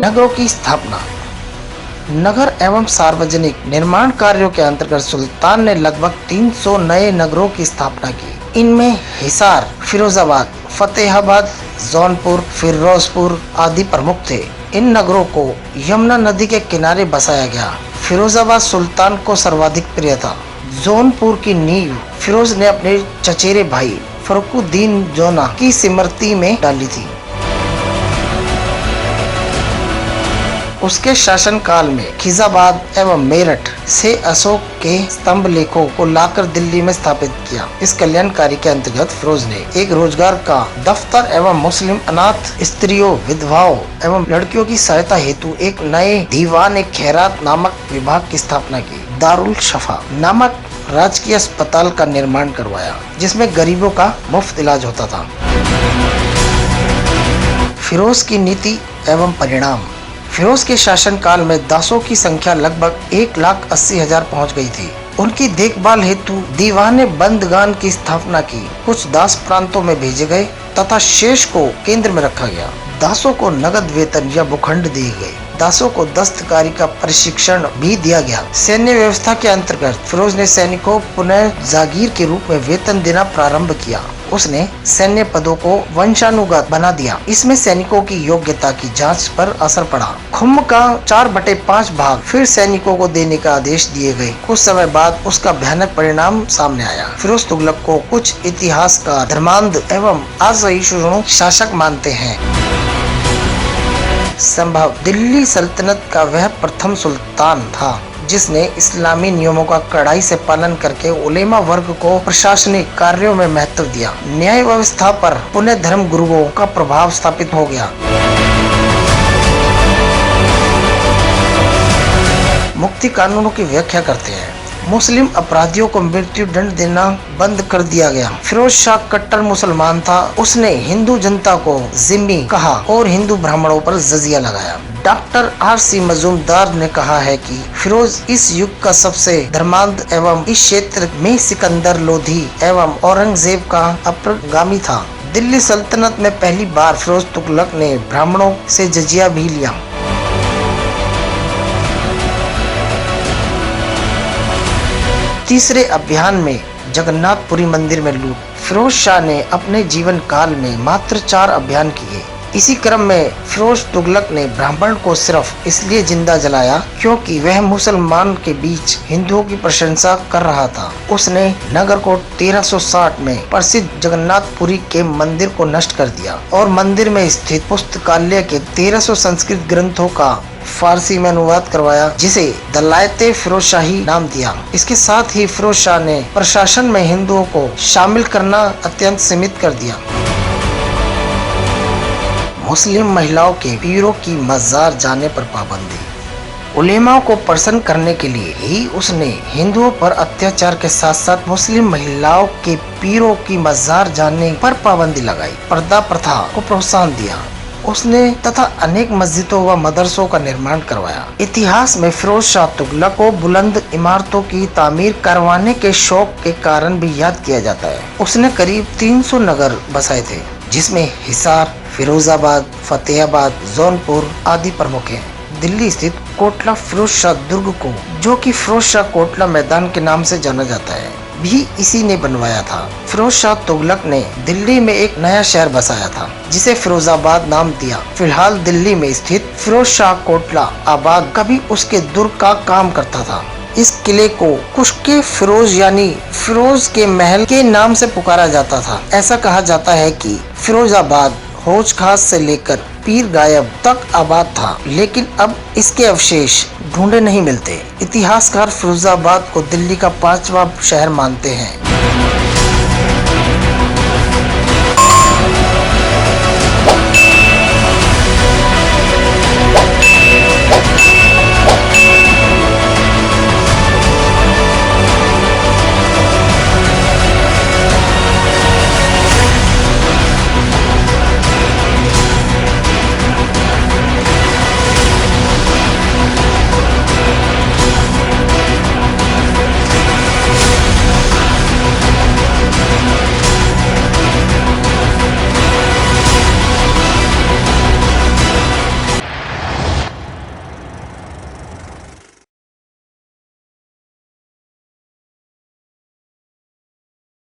नगरों की स्थापना। नगर एवं सार्वजनिक निर्माण कार्यों के अंतर्गत सुल्तान ने लगभग 300 नए नगरों की स्थापना की। इनमें हिसार, फिरोजाबाद, फतेहाबाद, जौनपुर, फिरोजपुर आदि प्रमुख थे। इन नगरों को यमुना नदी के किनारे बसाया गया। फिरोजाबाद सुल्तान को सर्वाधिक प्रिय था। जौनपुर की नींव फिरोज ने अपने चचेरे भाई फरुखुद्दीन जोना की स्मृति में डाली थी। उसके शासनकाल में खिजाबाद एवं मेरठ से अशोक के स्तंभ लेखों को लाकर दिल्ली में स्थापित किया। इस कल्याणकारी के अंतर्गत फिरोज ने एक रोजगार का दफ्तर एवं मुस्लिम अनाथ स्त्रियों, विधवाओं एवं लड़कियों की सहायता हेतु एक नए दीवान खैरात नामक विभाग की स्थापना की। दारुल शफा नामक राजकीय अस्पताल का निर्माण करवाया, जिसमें गरीबों का मुफ्त इलाज होता था। फिरोज की नीति एवं परिणाम। फिरोज के शासनकाल में दासों की संख्या लगभग 1,80,000 पहुंच गई थी। उनकी देखभाल हेतु दीवाने बंदगान की स्थापना की। कुछ दास प्रांतों में भेजे गए तथा शेष को केंद्र में रखा गया। दासों को नगद वेतन या भूखंड दिए गए। दासों को दस्तकारी का प्रशिक्षण भी दिया गया। सैन्य व्यवस्था के अंतर्गत फिरोज ने सैनिकों पुनः जागीर के रूप में वेतन देना प्रारंभ किया। उसने सैन्य पदों को वंशानुगत बना दिया। इसमें सैनिकों की योग्यता की जांच पर असर पड़ा। खुम्म का 4/5 भाग फिर सैनिकों को देने का आदेश दिए गए। कुछ समय बाद उसका भयानक परिणाम सामने आया। फिरोज तुगलक को कुछ इतिहासकार धर्मांध एवं असहिष्णु शासक मानते हैं। संभव दिल्ली सल्तनत का वह प्रथम सुल्तान था जिसने इस्लामी नियमों का कड़ाई से पालन करके उलेमा वर्ग को प्रशासनिक कार्यों में महत्व दिया। न्याय व्यवस्था पर पुण्य धर्म गुरुओं का प्रभाव स्थापित हो गया। मुक्ति कानूनों की व्याख्या करते हैं। मुस्लिम अपराधियों को मृत्यु दंड देना बंद कर दिया गया। फिरोज शाह कट्टर मुसलमान था। उसने हिंदू जनता को जिम्मी कहा और हिंदू ब्राह्मणों पर जजिया लगाया। Doctor R.C. मजूमदार ने कहा है कि फिरोज इस युग का सबसे धर्मांध एवं इस क्षेत्र में सिकंदर लोधी एवं औरंगजेब का अग्रगामी था। दिल्ली सल्तनत में पहली बार फिरोज तुगलक ने ब्राह्मणों से जजिया भी लिया। तीसरे अभियान में जगन्नाथपुरी मंदिर में लूट। फिरोज शाह ने अपने जीवन काल में मात्र 4 अभियान किए। इसी क्रम में फिरोज तुगलक ने ब्राह्मण को सिर्फ इसलिए जिंदा जलाया क्योंकि वह मुसलमान के बीच हिंदुओं की प्रशंसा कर रहा था। उसने नगरकोट 1360 में प्रसिद्ध जगन्नाथपुरी के मंदिर को नष्ट कर दिया और मंदिर में स्थित पुस्तकालय के 1300 संस्कृत ग्रंथों का फारसी में अनुवाद करवाया, जिसे दलायते फिरोज शाही नाम दिया। इसके साथ ही फिरोज शाह ने प्रशासन में हिंदुओं को शामिल करना अत्यंत सीमित कर दिया। मुस्लिम महिलाओं के पीरों की मजार जाने पर पाबंदी। उलेमाओं को प्रसन्न करने के लिए ही उसने हिंदुओं पर अत्याचार के साथ साथ मुस्लिम महिलाओं के पीरों की मजार जाने पर पाबंदी लगाई। पर्दा प्रथा को प्रोत्साहन दिया उसने तथा अनेक मस्जिदों व मदरसों का निर्माण करवाया। इतिहास में फिरोज शाह तुगलक को बुलंद इमारतों की तामीर करवाने के शौक के कारण भी याद किया जाता है। उसने करीब 300 नगर बसाए थे, जिसमें हिसार, फिरोजाबाद, फतेहाबाद, जौनपुर आदि प्रमुख हैं। दिल्ली स्थित कोटला फिरोज शाह दुर्ग को, जो कि फिरोज शाह कोटला मैदान के नाम से जाना जाता है, भी इसी ने बनवाया था। फिरोज शाह तुगलक ने दिल्ली में एक नया शहर बसाया था, जिसे फिरोजाबाद नाम दिया। फिलहाल दिल्ली में स्थित फिरोज शाह कोटला आबाद कभी उसके दुर्ग का काम करता था। इस किले को कुश्के फिरोज यानी फिरोज के महल के नाम से पुकारा जाता था। ऐसा कहा जाता है कि फिरोजाबाद हौज खास से लेकर पीर गायब तक आबाद था, लेकिन अब इसके अवशेष ढूंढे नहीं मिलते। इतिहासकार फिरोजाबाद को दिल्ली का 5वां शहर मानते हैं।